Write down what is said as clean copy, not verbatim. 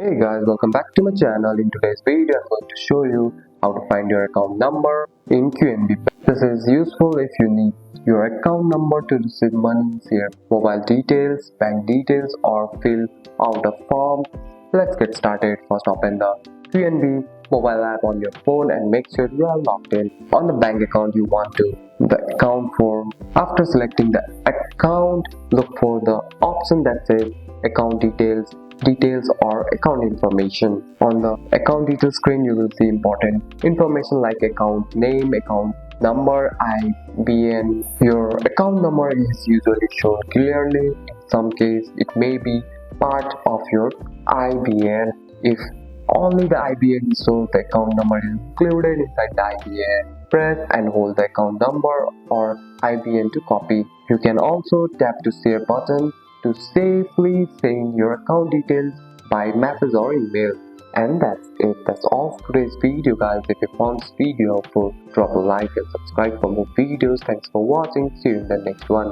Hey guys, welcome back to my channel. In today's video, I'm going to show you how to find your account number in QNB. This is useful if you need your account number to receive money, share mobile details, bank details, or fill out a form. Let's get started. First, open the QNB mobile app on your phone and make sure you are logged in. On the bank account you want to the account form. After selecting the account, look for the option that says account details or account information. On the account details screen, you will see important information like account name, account number, IBN. Your account number is usually shown clearly. In some case, it may be part of your IBN. If only the IBN is shown, the account number is included inside the IBN. Press and hold the account number or IBN to copy. You can also tap the share button to safely send your account details by message or email. And that's it. That's all for today's video, guys. If you found this video helpful, drop a like and subscribe for more videos. Thanks for watching. See you in the next one.